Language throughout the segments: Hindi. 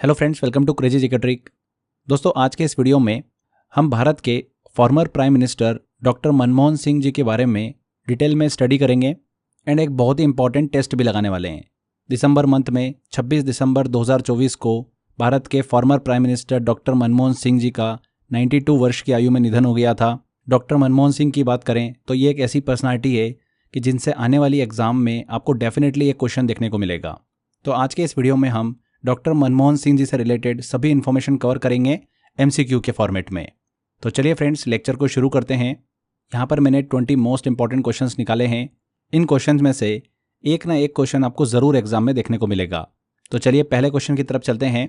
Hello friends, welcome to crazy GK trick. दोस्तों, आज के इस वीडियो में हम भारत के former prime minister doctor Manmohan Singh ji के बारे में डिटेल में स्टडी करेंगे एंड एक बहुत ही इंपॉर्टेंट टेस्ट भी लगाने वाले हैं। दिसंबर मंथ में 26 दिसंबर 2024 को भारत के former prime minister doctor Manmohan Singh ji का 92 वर्ष की आयु में निधन हो गया था। डॉक्टर मनमोहन सिंह की बात करें तो ये एक ऐसी पर्सनालिटी है कि जिनसे आने वाली एग्जाम में आपको डेफिनेटली एक क्वेश्चन देखने को मिलेगा। तो आज के इस वीडियो में हम डॉक्टर मनमोहन सिंह जी से रिलेटेड सभी इन्फॉर्मेशन कवर करेंगे एमसीक्यू के फॉर्मेट में। तो चलिए फ्रेंड्स, लेक्चर को शुरू करते हैं। यहाँ पर मैंने 20 मोस्ट इंपॉर्टेंट क्वेश्चंस निकाले हैं। इन क्वेश्चंस में से एक ना एक क्वेश्चन आपको ज़रूर एग्जाम में देखने को मिलेगा। तो चलिए पहले क्वेश्चन की तरफ चलते हैं।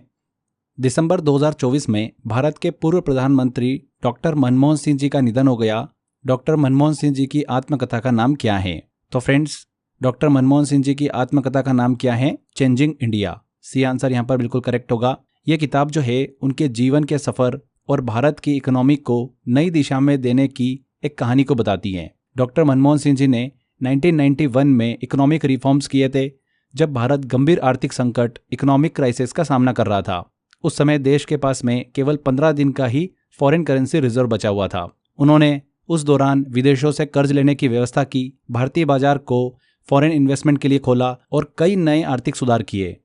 दिसंबर 2024 में भारत के पूर्व प्रधानमंत्री डॉक्टर मनमोहन सिंह जी का निधन हो गया। डॉक्टर मनमोहन सिंह जी की आत्मकथा का नाम क्या है? तो फ्रेंड्स, डॉक्टर मनमोहन सिंह जी की आत्मकथा का नाम क्या है? Changing India. सी आंसर यहाँ पर बिल्कुल करेक्ट होगा। ये किताब जो है उनके जीवन के सफ़र और भारत की इकोनॉमी को नई दिशा में देने की एक कहानी को बताती है। डॉक्टर मनमोहन सिंह जी ने 1991 में इकोनॉमिक रिफॉर्म्स किए थे, जब भारत गंभीर आर्थिक संकट इकोनॉमिक क्राइसिस का सामना कर रहा था। उस समय देश के पास में केवल 15 दिन का ही फॉरेन करेंसी रिजर्व बचा हुआ था। उन्होंने उस दौरान विदेशों से कर्ज लेने की व्यवस्था की, भारतीय बाजार को फॉरेन इन्वेस्टमेंट के लिए खोला और कई नए आर्थिक सुधार किए।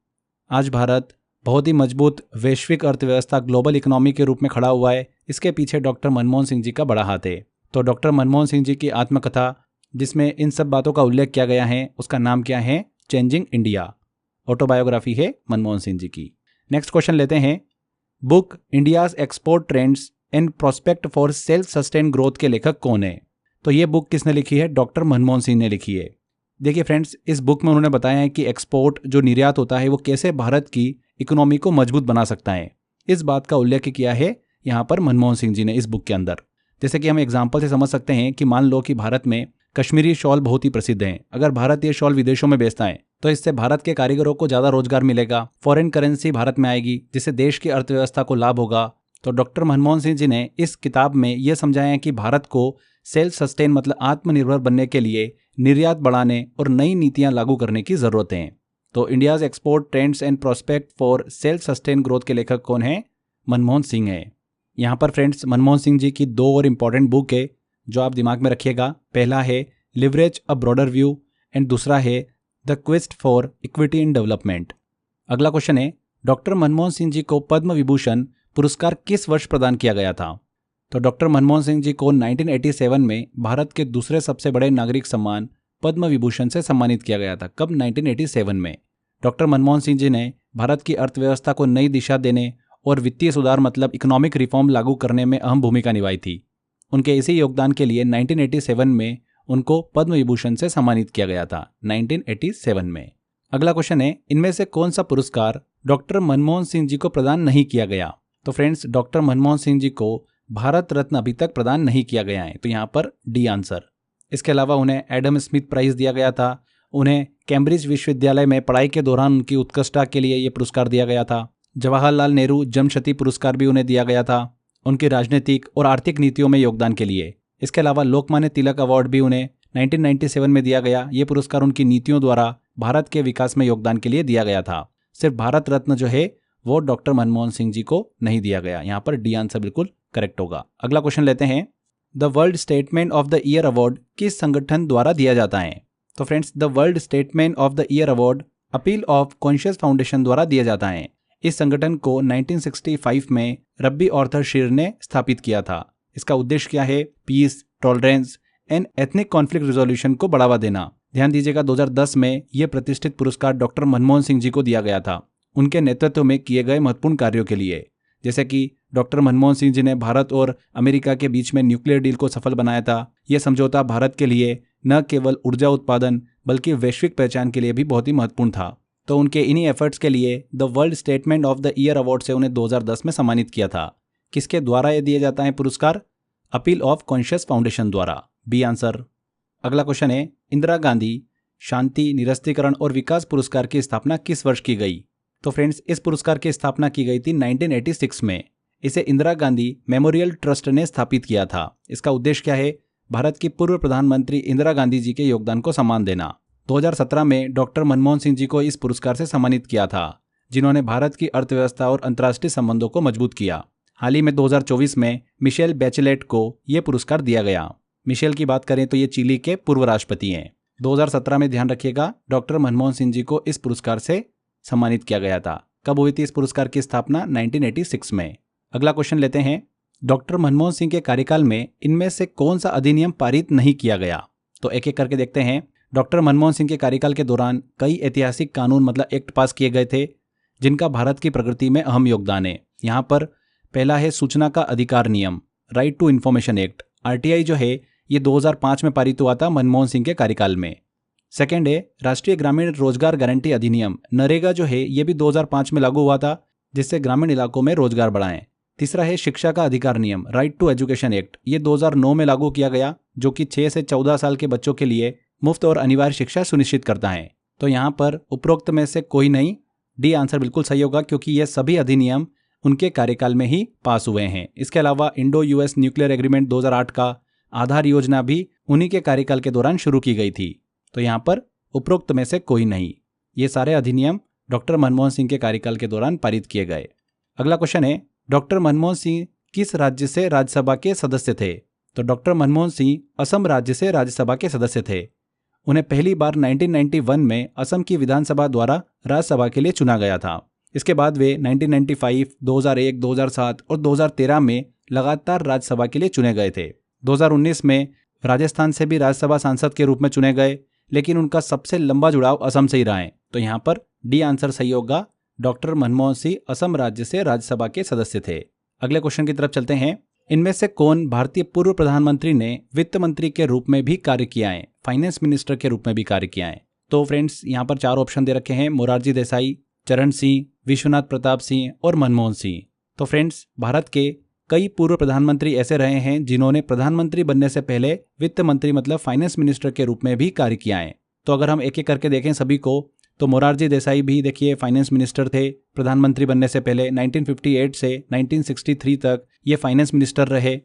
आज भारत बहुत ही मजबूत वैश्विक अर्थव्यवस्था, ग्लोबल इकोनॉमी के रूप में खड़ा हुआ है। इसके पीछे डॉक्टर मनमोहन सिंह जी का बड़ा हाथ है। तो डॉक्टर मनमोहन सिंह जी की आत्मकथा, जिसमें इन सब बातों का उल्लेख किया गया है, उसका नाम क्या है? Changing India. ऑटोबायोग्राफी है मनमोहन सिंह जी की। नेक्स्ट क्वेश्चन लेते हैं। Book India's export trends and prospect for self sustain growth के लेखक कौन है? तो ये बुक किसने लिखी है? डॉक्टर मनमोहन सिंह ने लिखी है। देखिए फ्रेंड्स, इस बुक में उन्होंने बताया है कि एक्सपोर्ट जो निर्यात होता है वो कैसे भारत की इकोनॉमी को मजबूत बना सकता है। इस बात का उल्लेख किया है यहाँ पर मनमोहन सिंह जी ने इस बुक के अंदर। जैसे कि हम एग्जाम्पल से समझ सकते हैं कि मान लो कि भारत में कश्मीरी शॉल बहुत ही प्रसिद्ध हैं। अगर भारत ये शॉल विदेशों में बेचता है तो इससे भारत के कारीगरों को ज़्यादा रोजगार मिलेगा, फॉरेन करेंसी भारत में आएगी, जिससे देश की अर्थव्यवस्था को लाभ होगा। तो डॉक्टर मनमोहन सिंह जी ने इस किताब में यह समझाया है कि भारत को सेल्फ सस्टेन मतलब आत्मनिर्भर बनने के लिए निर्यात बढ़ाने और नई नीतियां लागू करने की जरूरत है। तो India's export trends and prospect for self sustain growth के लेखक कौन है? मनमोहन सिंह है। यहाँ पर फ्रेंड्स, मनमोहन सिंह जी की दो और इंपॉर्टेंट बुक है जो आप दिमाग में रखिएगा। पहला है leverage a broader view and दूसरा है the quest for equity in development. अगला क्वेश्चन है, डॉक्टर मनमोहन सिंह जी को पद्म विभूषण पुरस्कार किस वर्ष प्रदान किया गया था? तो डॉक्टर मनमोहन सिंह जी को 1987 में भारत के दूसरे सबसे बड़े नागरिक सम्मान पद्म विभूषण से सम्मानित किया गया था। कब? 1987 में। डॉक्टर मनमोहन सिंह जी ने भारत की अर्थव्यवस्था को नई दिशा देने और वित्तीय सुधार मतलब इकोनॉमिक रिफॉर्म लागू करने में अहम भूमिका निभाई थी। उनके इसी योगदान के लिए 1987 में उनको पद्म विभूषण से सम्मानित किया गया था, 1987 में। अगला क्वेश्चन है, इनमें से कौन सा पुरस्कार डॉक्टर मनमोहन सिंह जी को प्रदान नहीं किया गया? तो फ्रेंड्स, डॉक्टर मनमोहन सिंह जी को भारत रत्न अभी तक प्रदान नहीं किया गया है, तो यहाँ पर डी आंसर। इसके अलावा उन्हें एडम स्मिथ प्राइज दिया गया था। उन्हें कैम्ब्रिज विश्वविद्यालय में पढ़ाई के दौरान उनकी उत्कृष्टता के लिए ये पुरस्कार दिया गया था। जवाहरलाल नेहरू जन्मशती पुरस्कार भी उन्हें दिया गया था उनकी राजनीतिक और आर्थिक नीतियों में योगदान के लिए। इसके अलावा लोकमान्य तिलक अवार्ड भी उन्हें 1997 में दिया गया। ये पुरस्कार उनकी नीतियों द्वारा भारत के विकास में योगदान के लिए दिया गया था। सिर्फ भारत रत्न जो है वो डॉक्टर मनमोहन सिंह जी को नहीं दिया गया। यहाँ पर डी आंसर बिल्कुल करेक्ट होगा। अगला क्वेश्चन लेते हैं, the world statement of the year award किस संगठन द्वारा दिया जाता है? तो friends, the world statement of the year award appeal of conscious foundation द्वारा दिया जाता है। इस संगठन को 1965 में रब्बी आर्थर शीर ने स्थापित किया था। इसका उद्देश्य क्या है? Peace, tolerance and ethnic conflict resolution को बढ़ावा देना। ध्यान दीजिएगा, 2010 में यह प्रतिष्ठित पुरस्कार डॉक्टर मनमोहन सिंह जी को दिया गया था उनके नेतृत्व में किए गए महत्वपूर्ण कार्यों के लिए। जैसे कि डॉक्टर मनमोहन सिंह जी ने भारत और अमेरिका के बीच में न्यूक्लियर डील को सफल बनाया था। यह समझौता भारत के लिए न केवल ऊर्जा उत्पादन बल्कि वैश्विक पहचान के लिए भी बहुत ही महत्वपूर्ण था। तो उनके इन्हीं एफर्ट्स के लिए the world statement of the year award से उन्हें 2010 में सम्मानित किया था। किसके द्वारा यह दिया जाता है पुरस्कार? अपील ऑफ कॉन्शियस फाउंडेशन द्वारा, बी आंसर। अगला क्वेश्चन है, इंदिरा गांधी शांति, निरस्त्रीकरण और विकास पुरस्कार की स्थापना किस वर्ष की गई? तो फ्रेंड्स, इस पुरस्कार की स्थापना की गई थी 1986 में। इसे इंदिरा गांधी मेमोरियल ट्रस्ट ने स्थापित किया था। इसका उद्देश्य क्या है? भारत की पूर्व प्रधानमंत्री इंदिरा गांधी जी के योगदान को सम्मान देना। 2017 में डॉक्टर मनमोहन सिंह जी को इस पुरस्कार से सम्मानित किया था। जिन्होंने भारत की अर्थव्यवस्था और अंतर्राष्ट्रीय संबंधों को मजबूत किया। हाल ही में 2024 में मिशेल बैचेलेट को यह पुरस्कार दिया गया। मिशेल की बात करें तो ये चिली के पूर्व राष्ट्रपति हैं। 2017 में ध्यान रखिएगा डॉक्टर मनमोहन सिंह जी को इस पुरस्कार से सम्मानित किया गया था। कब हुई थी इस पुरस्कार की स्थापना? 1986 में। अगला क्वेश्चन लेते हैं, डॉक्टर मनमोहन सिंह के कार्यकाल में इनमें से कौन सा अधिनियम पारित नहीं किया गया? तो एक एक करके देखते हैं। डॉक्टर मनमोहन सिंह के कार्यकाल के दौरान कई ऐतिहासिक कानून मतलब एक्ट पास किए गए थे जिनका भारत की प्रगति में अहम योगदान है। यहाँ पर पहला है सूचना का अधिकार नियम, right to information act, RTI जो है ये 2005 में पारित हुआ था मनमोहन सिंह के कार्यकाल में। सेकेंड है राष्ट्रीय ग्रामीण रोजगार गारंटी अधिनियम, नरेगा जो है ये भी 2005 में लागू हुआ था जिससे ग्रामीण इलाकों में रोजगार बढ़ाएं। तीसरा है शिक्षा का अधिकार नियम, राइट टू एजुकेशन एक्ट, ये 2009 में लागू किया गया जो कि 6 से 14 साल के बच्चों के लिए मुफ्त और अनिवार्य शिक्षा सुनिश्चित करता है। तो यहाँ पर उपरोक्त में से कोई नहीं, डी आंसर बिल्कुल सही होगा क्योंकि ये सभी अधिनियम उनके कार्यकाल में ही पास हुए हैं। इसके अलावा इंडो US न्यूक्लियर एग्रीमेंट 2008 का आधार योजना भी उन्हीं के कार्यकाल के दौरान शुरू की गई थी। तो यहाँ पर उपरोक्त में से कोई नहीं, ये सारे अधिनियम डॉक्टर मनमोहन सिंह के कार्यकाल के दौरान पारित किए गए। अगला क्वेश्चन है, डॉक्टर मनमोहन सिंह किस राज्य से राज्यसभा के सदस्य थे? तो डॉक्टर मनमोहन सिंह असम राज्य से राज्यसभा के सदस्य थे। उन्हें पहली बार 1991 में असम की विधानसभा द्वारा राज्यसभा के लिए चुना गया था। इसके बाद वे 1995, 2001, 2007 और 2013 में लगातार राज्यसभा के लिए चुने गए थे। 2019 में राजस्थान से भी राज्यसभा सांसद के रूप में चुने गए, लेकिन उनका सबसे लंबा जुड़ाव असम से ही रहा है। तो यहाँ पर डी आंसर सही होगा, डॉक्टर मनमोहन सिंह असम राज्य से राज्यसभा के सदस्य थे। अगले क्वेश्चन की तरफ चलते हैं। इनमें से कौन भारतीय पूर्व प्रधानमंत्री ने वित्त मंत्री के रूप में भी कार्य किया है, फाइनेंस मिनिस्टर के रूप में भी कार्य किया है? तो फ्रेंड्स यहाँ पर 4 ऑप्शन दे रखे हैं, मोरारजी देसाई, चरण सिंह, विश्वनाथ प्रताप सिंह और मनमोहन सिंह। तो फ्रेंड्स भारत के कई पूर्व प्रधानमंत्री ऐसे रहे हैं जिन्होंने प्रधानमंत्री बनने से पहले वित्त मंत्री मतलब फाइनेंस मिनिस्टर के रूप में भी कार्य किया है। तो अगर हम एक एक करके देखें सभी को, तो मोरारजी देसाई भी देखिए फाइनेंस मिनिस्टर थे प्रधानमंत्री बनने से पहले। 1958 से 1963 तक ये फाइनेंस मिनिस्टर रहे।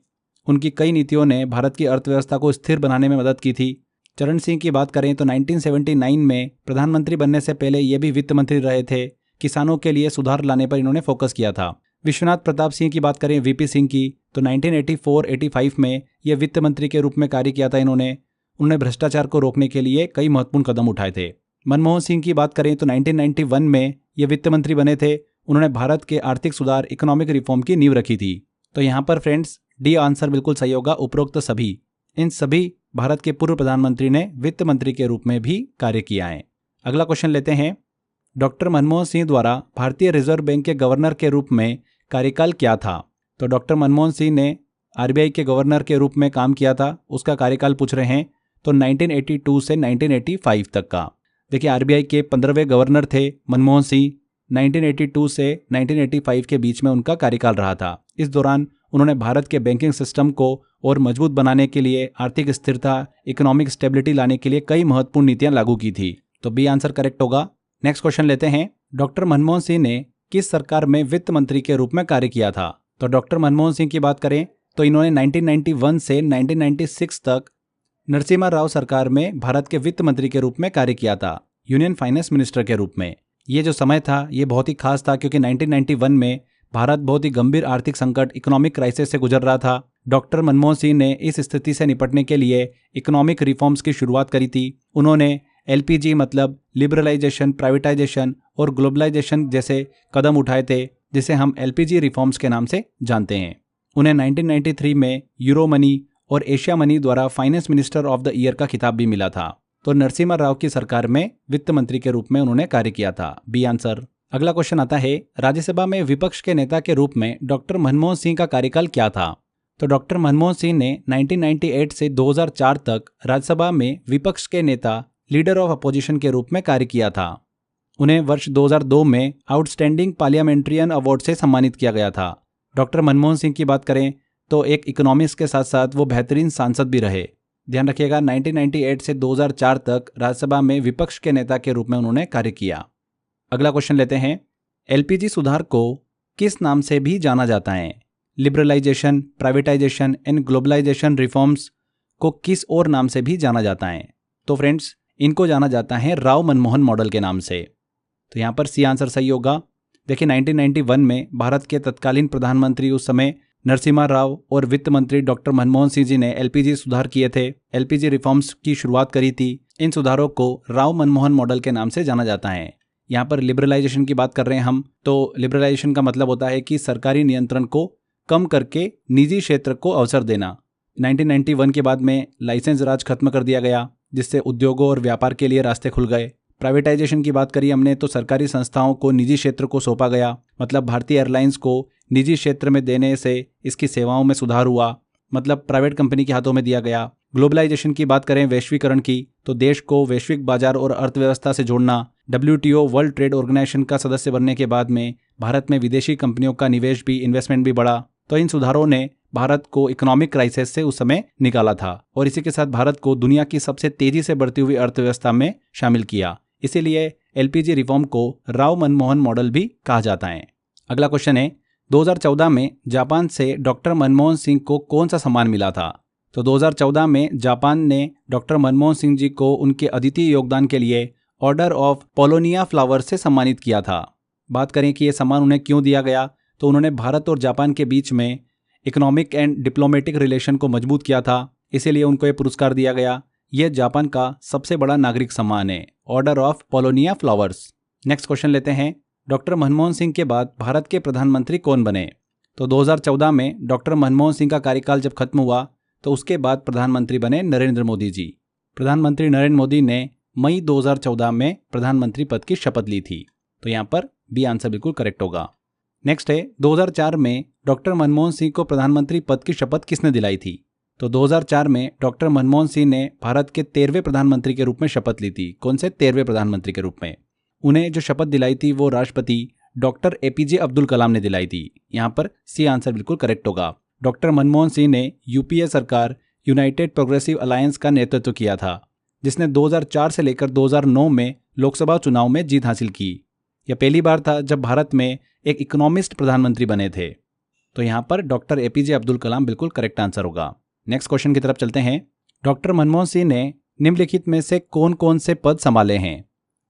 उनकी कई नीतियों ने भारत की अर्थव्यवस्था को स्थिर बनाने में मदद की थी। चरण सिंह की बात करें तो 1979 में प्रधानमंत्री बनने से पहले ये भी वित्त मंत्री रहे थे। किसानों के लिए सुधार लाने पर इन्होंने फोकस किया था। विश्वनाथ प्रताप सिंह की बात करें, VP सिंह की, तो 1984-85 में ये वित्त मंत्री के रूप में कार्य किया था उन्होंने भ्रष्टाचार को रोकने के लिए कई महत्वपूर्ण कदम उठाए थे। मनमोहन सिंह की बात करें तो 1991 में ये वित्त मंत्री बने थे। उन्होंने भारत के आर्थिक सुधार, इकोनॉमिक रिफॉर्म की नींव रखी थी। तो यहाँ पर फ्रेंड्स डी आंसर बिल्कुल सही होगा, उपरोक्त सभी, इन सभी भारत के पूर्व प्रधानमंत्री ने वित्त मंत्री के रूप में भी कार्य किया है। अगला क्वेश्चन लेते हैं, डॉक्टर मनमोहन सिंह द्वारा भारतीय रिजर्व बैंक के गवर्नर के रूप में कार्यकाल क्या था? तो डॉक्टर मनमोहन सिंह ने RBI के गवर्नर के रूप में काम किया था, उसका कार्यकाल पूछ रहे हैं, तो 1982 से 1985 तक का। देखिए RBI के 15वें गवर्नर थे मनमोहन सिंह। 1982 से 1985 के बीच में उनका कार्यकाल रहा था। इस दौरान उन्होंने भारत के बैंकिंग सिस्टम को और मजबूत बनाने के लिए, आर्थिक स्थिरता, इकोनॉमिक स्टेबिलिटी लाने के लिए कई महत्वपूर्ण नीतियां लागू की थी। तो बी आंसर करेक्ट होगा। नेक्स्ट क्वेश्चन लेते हैं, डॉक्टर मनमोहन सिंह ने किस सरकार में वित्त मंत्री के रूप में कार्य किया था? तो डॉक्टर मनमोहन सिंह की बात करें तो इन्होंने 1991 से 1996 तक नरसिम्हा राव सरकार में भारत के वित्त मंत्री के रूप में कार्य किया था, यूनियन फाइनेंस मिनिस्टर के रूप में। ये जो समय था ये बहुत ही खास था क्योंकि 1991 में भारत बहुत ही गंभीर आर्थिक संकट, इकोनॉमिक क्राइसिस से गुजर रहा था। डॉक्टर मनमोहन सिंह ने इस स्थिति से निपटने के लिए इकोनॉमिक रिफॉर्म्स की शुरुआत करी थी। उन्होंने LPG मतलब लिबरलाइजेशन, प्राइवेटाइजेशन और ग्लोबलाइजेशन जैसे कदम उठाए थे, जिसे हम LPG रिफॉर्म्स के नाम से जानते हैं। उन्हें 1993 में यूरो मनी और एशिया मनी द्वारा finance minister of the year का खिताब भी मिला था। तो नरसिम्हा राव की सरकार में वित्त मंत्री के रूप में उन्होंने कार्य किया था, बी आंसर। अगला क्वेश्चन आता है, राज्यसभा में विपक्ष के नेता के रूप में डॉक्टर मनमोहन सिंह का कार्यकाल क्या था? तो डॉक्टर मनमोहन सिंह ने 1998 से 2004 तक राज्यसभा में विपक्ष के नेता, लीडर ऑफ अपोजिशन के रूप में कार्य किया था। उन्हें वर्ष 2002 में आउटस्टैंडिंग पार्लियामेंट्रियन अवार्ड से सम्मानित किया गया था। डॉक्टर मनमोहन सिंह की बात करें तो एक इकोनॉमिस्ट के साथ साथ वो बेहतरीन सांसद भी रहे। ध्यान रखिएगा 1998 से 2004 तक राज्यसभा में विपक्ष के नेता के रूप में उन्होंने कार्य किया। अगला क्वेश्चन लेते हैं, LPG सुधार को किस नाम से भी जाना जाता है? Liberalisation, privatisation and globalisation reforms को किस और नाम से भी जाना जाता है? तो फ्रेंड्स इनको जाना जाता है राव मनमोहन मॉडल के नाम से। तो यहाँ पर सी आंसर सही होगा। देखिए 1991 में भारत के तत्कालीन प्रधानमंत्री उस समय नरसिम्हा राव और वित्त मंत्री डॉक्टर मनमोहन सिंह जी ने एलपीजी सुधार किए थे, एलपीजी रिफॉर्म्स की शुरुआत करी थी। इन सुधारों को राव मनमोहन मॉडल के नाम से जाना जाता है। यहाँ पर लिबरलाइजेशन की बात कर रहे हैं हम, तो लिबरलाइजेशन का मतलब होता है कि सरकारी नियंत्रण को कम करके निजी क्षेत्र को अवसर देना। 1991 के बाद में लाइसेंस राज खत्म कर दिया गया, जिससे उद्योगों और व्यापार के लिए रास्ते खुल गए। प्राइवेटाइजेशन की बात करी हमने तो सरकारी संस्थाओं को निजी क्षेत्र को सौंपा गया, मतलब भारतीय एयरलाइंस को निजी क्षेत्र में देने से इसकी सेवाओं में सुधार हुआ, मतलब प्राइवेट कंपनी के हाथों में दिया गया। ग्लोबलाइजेशन की बात करें वैश्वीकरण की, तो देश को वैश्विक बाजार और अर्थव्यवस्था से जोड़ना। WTO वर्ल्ड ट्रेड ऑर्गेनाइजेशन का सदस्य बनने के बाद में भारत में विदेशी कंपनियों का निवेश भी, इन्वेस्टमेंट भी बढ़ा। तो इन सुधारों ने भारत को इकोनॉमिक क्राइसिस से उस समय निकाला था और इसी के साथ भारत को दुनिया की सबसे तेजी से बढ़ती हुई अर्थव्यवस्था में शामिल किया। इसीलिए एलपीजी रिफॉर्म को राव मनमोहन मॉडल भी कहा जाता है। अगला क्वेश्चन है 2014 में जापान से डॉक्टर मनमोहन सिंह को कौन सा सम्मान मिला था? तो 2014 में जापान ने डॉक्टर मनमोहन सिंह जी को उनके अद्वितीय योगदान के लिए ऑर्डर ऑफ पोलोनिया फ्लावर से सम्मानित किया था। बात करें कि यह सम्मान उन्हें क्यों दिया गया, तो उन्होंने भारत और जापान के बीच में इकोनॉमिक एंड डिप्लोमेटिक रिलेशन को मजबूत किया था, इसीलिए उनको यह पुरस्कार दिया गया। यह जापान का सबसे बड़ा नागरिक सम्मान है, order of Polonia flowers. Next question लेते हैं, डॉक्टर मनमोहन सिंह के बाद भारत के प्रधानमंत्री कौन बने? तो 2014 में डॉक्टर मनमोहन सिंह का कार्यकाल जब खत्म हुआ तो उसके बाद प्रधानमंत्री बने नरेंद्र मोदी जी। प्रधानमंत्री नरेंद्र मोदी ने मई 2014 में प्रधानमंत्री पद की शपथ ली थी, तो यहाँ पर बी आंसर बिल्कुल करेक्ट होगा। नेक्स्ट है 2004 में डॉक्टर मनमोहन सिंह को प्रधानमंत्री पद की शपथ किसने दिलाई थी? तो 2004 में डॉक्टर मनमोहन सिंह ने भारत के 13वें प्रधानमंत्री के रूप में शपथ ली थी। कौन से 13वें प्रधानमंत्री के रूप में? उन्हें जो शपथ दिलाई थी वो राष्ट्रपति डॉक्टर APJ अब्दुल कलाम ने दिलाई थी। यहाँ पर सी आंसर बिल्कुल करेक्ट होगा। डॉक्टर मनमोहन सिंह ने यूपीए सरकार यूनाइटेड प्रोग्रेसिव अलायंस का नेतृत्व किया था, जिसने 2004 से लेकर 2009 में लोकसभा चुनाव में जीत हासिल की। यह पहली बार था जब भारत में एक इकोनॉमिस्ट प्रधानमंत्री बने थे, तो यहाँ पर डॉक्टर APJ अब्दुल कलाम बिल्कुल करेक्ट आंसर होगा। नेक्स्ट क्वेश्चन की तरफ चलते हैं, डॉक्टर मनमोहन सिंह ने निम्नलिखित में से कौन कौन से पद संभाले हैं?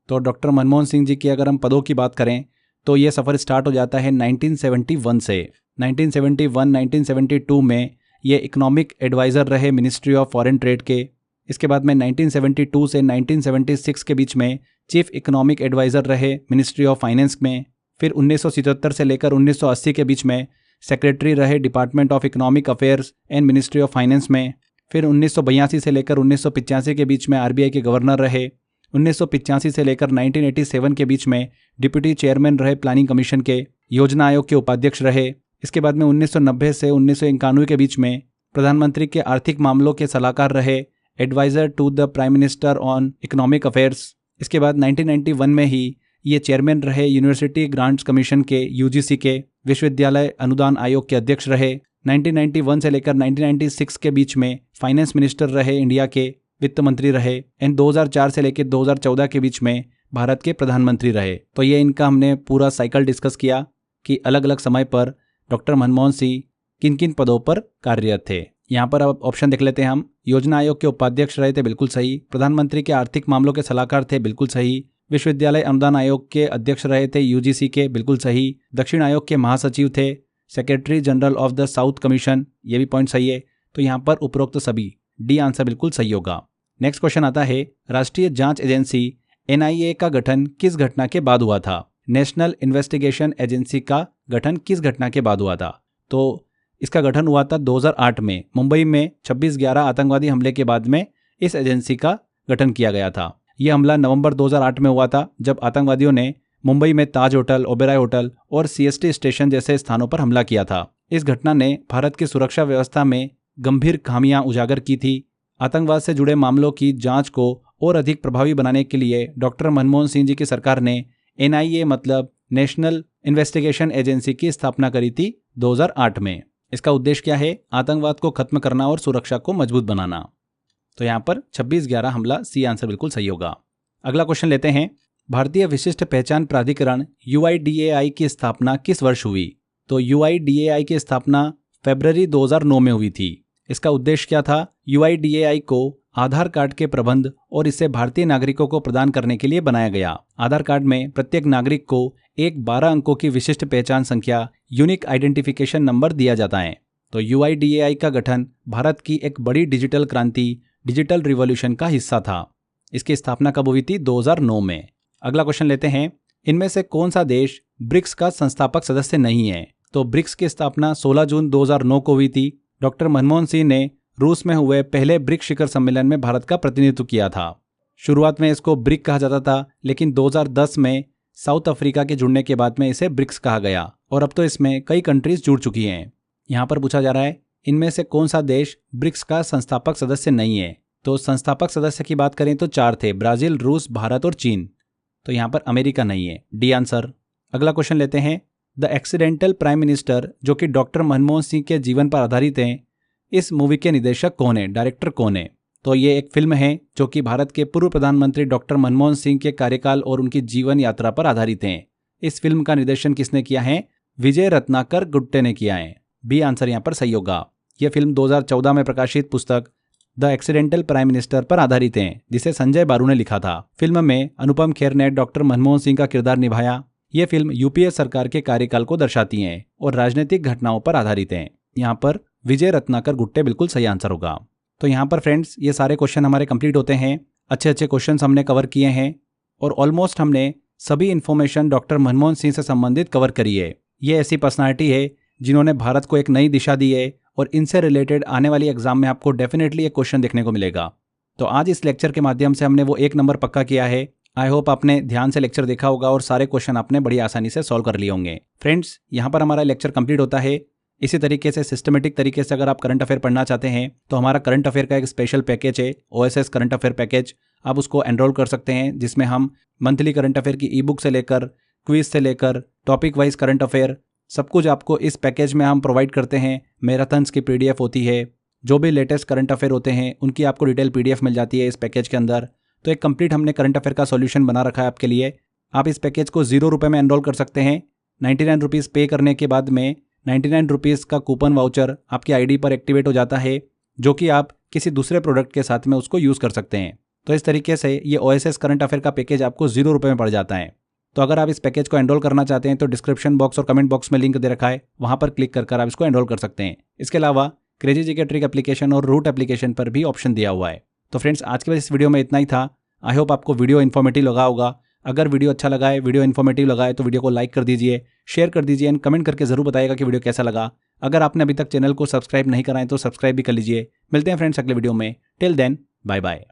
तो डॉक्टर मनमोहन सिंह जी की अगर हम पदों की बात करें तो ये सफ़र स्टार्ट हो जाता है 1971 से। 1972 में ये इकोनॉमिक एडवाइज़र रहे मिनिस्ट्री ऑफ फॉरेन ट्रेड के। इसके बाद में 1972 से 1976 के बीच में चीफ इकोनॉमिक एडवाइज़र रहे मिनिस्ट्री ऑफ फाइनेंस में। फिर 1977 से लेकर 1980 के बीच में सेक्रेटरी रहे department of economic affairs and ministry of finance में। फिर 1982 से लेकर 1985 के बीच में RBI के गवर्नर रहे। 1985 से लेकर 1987 के बीच में डिप्टी चेयरमैन रहे प्लानिंग कमीशन के। योजना आयोग के उपाध्यक्ष रहे। इसके बाद में 1990 से 1991 के बीच में प्रधानमंत्री के आर्थिक मामलों के सलाहकार रहे, adviser to the prime minister on economic affairs. इसके बाद 1991 में ही ये चेयरमैन रहे यूनिवर्सिटी ग्रांट्स कमीशन के, UGC के। विश्वविद्यालय अनुदान आयोग के अध्यक्ष रहे। 1991 से लेकर 1996 के बीच में फाइनेंस मिनिस्टर रहे इंडिया के, वित्त मंत्री रहे। एंड 2004 से लेकर 2014 के बीच में भारत के प्रधानमंत्री रहे। तो ये इनका हमने पूरा साइकिल डिस्कस किया कि अलग अलग समय पर डॉक्टर मनमोहन सिंह किन किन पदों पर कार्यरत थे। यहाँ पर अब ऑप्शन देख लेते हैं हम। योजना आयोग के उपाध्यक्ष रहे थे, बिल्कुल सही। प्रधानमंत्री के आर्थिक मामलों के सलाहकार थे, बिल्कुल सही। विश्वविद्यालय अनुदान आयोग के अध्यक्ष रहे थे, UGC के, बिल्कुल सही। दक्षिण आयोग के महासचिव थे, secretary general of the south commission, ये भी पॉइंट सही है। तो यहाँ पर उपरोक्त सभी, डी आंसर बिल्कुल सही होगा। नेक्स्ट क्वेश्चन आता है, राष्ट्रीय जांच एजेंसी NIA का गठन किस घटना के बाद हुआ था? नेशनल इन्वेस्टिगेशन एजेंसी का गठन किस घटना के बाद हुआ था? तो इसका गठन हुआ था 2008 में। मुंबई में 26/11 आतंकवादी हमले के बाद में इस एजेंसी का गठन किया गया था। यह हमला नवंबर 2008 में हुआ था, जब आतंकवादियों ने मुंबई में ताज होटल, ओबेरॉय होटल और CST स्टेशन जैसे स्थानों पर हमला किया था। इस घटना ने भारत की सुरक्षा व्यवस्था में गंभीर खामियां उजागर की थी। आतंकवाद से जुड़े मामलों की जांच को और अधिक प्रभावी बनाने के लिए डॉक्टर मनमोहन सिंह जी की सरकार ने NIA मतलब नेशनल इन्वेस्टिगेशन एजेंसी की स्थापना करी थी 2008 में। इसका उद्देश्य क्या है? आतंकवाद को खत्म करना और सुरक्षा को मजबूत बनाना। तो यहाँ पर 26/11 हमला, सी आंसर बिल्कुल सही होगा। अगला क्वेश्चन लेते हैं, भारतीय विशिष्ट पहचान प्राधिकरण UIDAI की स्थापना किस वर्ष हुई? तो UIDAI की स्थापना फरवरी 2009 में हुई थी। इसका उद्देश्य क्या था? UIDAI को आधार कार्ड के प्रबंध और इसे भारतीय नागरिकों को प्रदान करने के लिए बनाया गया। आधार कार्ड में प्रत्येक नागरिक को एक 12 अंकों की विशिष्ट पहचान संख्या यूनिक आइडेंटिफिकेशन नंबर दिया जाता है। तो UIDAI का गठन भारत की एक बड़ी डिजिटल क्रांति, डिजिटल रिवॉल्यूशन का हिस्सा था। इसकी स्थापना कब हुई थी? 2009 में। अगला क्वेश्चन लेते हैं, इनमें से कौन सा देश ब्रिक्स का संस्थापक सदस्य नहीं है? तो ब्रिक्स की स्थापना 16 जून 2009 को हुई थी। डॉक्टर मनमोहन सिंह ने रूस में हुए पहले ब्रिक्स शिखर सम्मेलन में भारत का प्रतिनिधित्व किया था। शुरुआत में इसको ब्रिक कहा जाता था, लेकिन 2010 में साउथ अफ्रीका के जुड़ने के बाद में इसे ब्रिक्स कहा गया और अब तो इसमें कई कंट्रीज जुड़ चुकी हैं। यहाँ पर पूछा जा रहा है, इनमें से कौन सा देश ब्रिक्स का संस्थापक सदस्य नहीं है? तो संस्थापक सदस्य की बात करें तो 4 थे, ब्राजील, रूस, भारत और चीन। तो यहाँ पर अमेरिका नहीं है, डी आंसर। अगला क्वेश्चन लेते हैं, द एक्सीडेंटल प्राइम मिनिस्टर, जो कि डॉक्टर मनमोहन सिंह के जीवन पर आधारित है, इस मूवी के निर्देशक कौन है, डायरेक्टर कौन है? तो ये एक फिल्म है जो कि भारत के पूर्व प्रधानमंत्री डॉक्टर मनमोहन सिंह के कार्यकाल और उनकी जीवन यात्रा पर आधारित है। इस फिल्म का निर्देशन किसने किया है? विजय रत्नाकर गुट्टे ने किया है। बी आंसर यहाँ पर सही होगा। यह फिल्म 2014 में प्रकाशित पुस्तक द एक्सीडेंटल प्राइम मिनिस्टर पर आधारित है, जिसे संजय बारू ने लिखा था। फिल्म में अनुपम खेर ने डॉक्टर मनमोहन सिंह का किरदार निभाया। यह फिल्म यूपीए सरकार के कार्यकाल को दर्शाती है और राजनीतिक घटनाओं पर आधारित है। यहाँ पर विजय रत्नाकर गुट्टे बिल्कुल सही आंसर होगा। तो यहाँ पर फ्रेंड्स ये सारे क्वेश्चन हमारे कंप्लीट होते हैं। अच्छे क्वेश्चन हमने कवर किए हैं और ऑलमोस्ट हमने सभी इन्फॉर्मेशन डॉक्टर मनमोहन सिंह से संबंधित कवर करी है। ये ऐसी पर्सनालिटी है जिन्होंने भारत को एक नई दिशा दी है और इनसे रिलेटेड आने वाली एग्जाम में आपको डेफिनेटली एक क्वेश्चन देखने को मिलेगा। तो आज इस लेक्चर के माध्यम से हमने वो 1 नंबर पक्का किया है। आई होप आपने ध्यान से लेक्चर देखा होगा और सारे क्वेश्चन आपने बड़ी आसानी से सॉल्व कर लिए होंगे। फ्रेंड्स, यहाँ पर हमारा लेक्चर कंप्लीट होता है। इसी तरीके से सिस्टमेटिक तरीके से अगर आप करंट अफेयर पढ़ना चाहते हैं तो हमारा करंट अफेयर का एक स्पेशल पैकेज है, OSS करंट अफेयर पैकेज। आप उसको एनरोल कर सकते हैं, जिसमें हम मंथली करंट अफेयर की ई बुक से लेकर क्विज से लेकर टॉपिक वाइज करंट अफेयर सब कुछ आपको इस पैकेज में हम प्रोवाइड करते हैं। मैराथन्स की PDF होती है, जो भी लेटेस्ट करंट अफेयर होते हैं उनकी आपको डिटेल PDF मिल जाती है इस पैकेज के अंदर। तो एक कंप्लीट हमने करंट अफेयर का सॉल्यूशन बना रखा है आपके लिए। आप इस पैकेज को 0 रुपये में एनरोल कर सकते हैं। 99 रुपीज़ पे करने के बाद में 99 रुपीज़ का कूपन वाउचर आपकी ID पर एक्टिवेट हो जाता है, जो कि आप किसी दूसरे प्रोडक्ट के साथ में उसको यूज़ कर सकते हैं। तो इस तरीके से ये OSS करंट अफेयर का पैकेज आपको 0 रुपये में पड़ जाता है। तो अगर आप इस पैकेज को एनरोल करना चाहते हैं तो डिस्क्रिप्शन बॉक्स और कमेंट बॉक्स में लिंक दे रखा है, वहां पर क्लिक कर आप इसको एनरोल कर सकते हैं। इसके अलावा क्रेजी जीके ट्रिक एप्लीकेशन और रूट एप्लीकेशन पर भी ऑप्शन दिया हुआ है। तो फ्रेंड्स, आज के इस वीडियो में इतना ही था। आई होप आपको वीडियो इन्फॉर्मेटिव लगा होगा। अगर वीडियो अच्छा लगा है, वीडियो इन्फॉर्मेटिव लगा है तो वीडियो को लाइक कर दीजिए, शेयर कर दीजिए एंड कमेंट करके जरूर बताइएगा कि वीडियो कैसा लगा। अगर आपने अभी तक चैनल को सब्सक्राइब नहीं करा है तो सब्सक्राइब भी कर लीजिए। मिलते हैं फ्रेंड्स अगले वीडियो में। Till then, bye bye.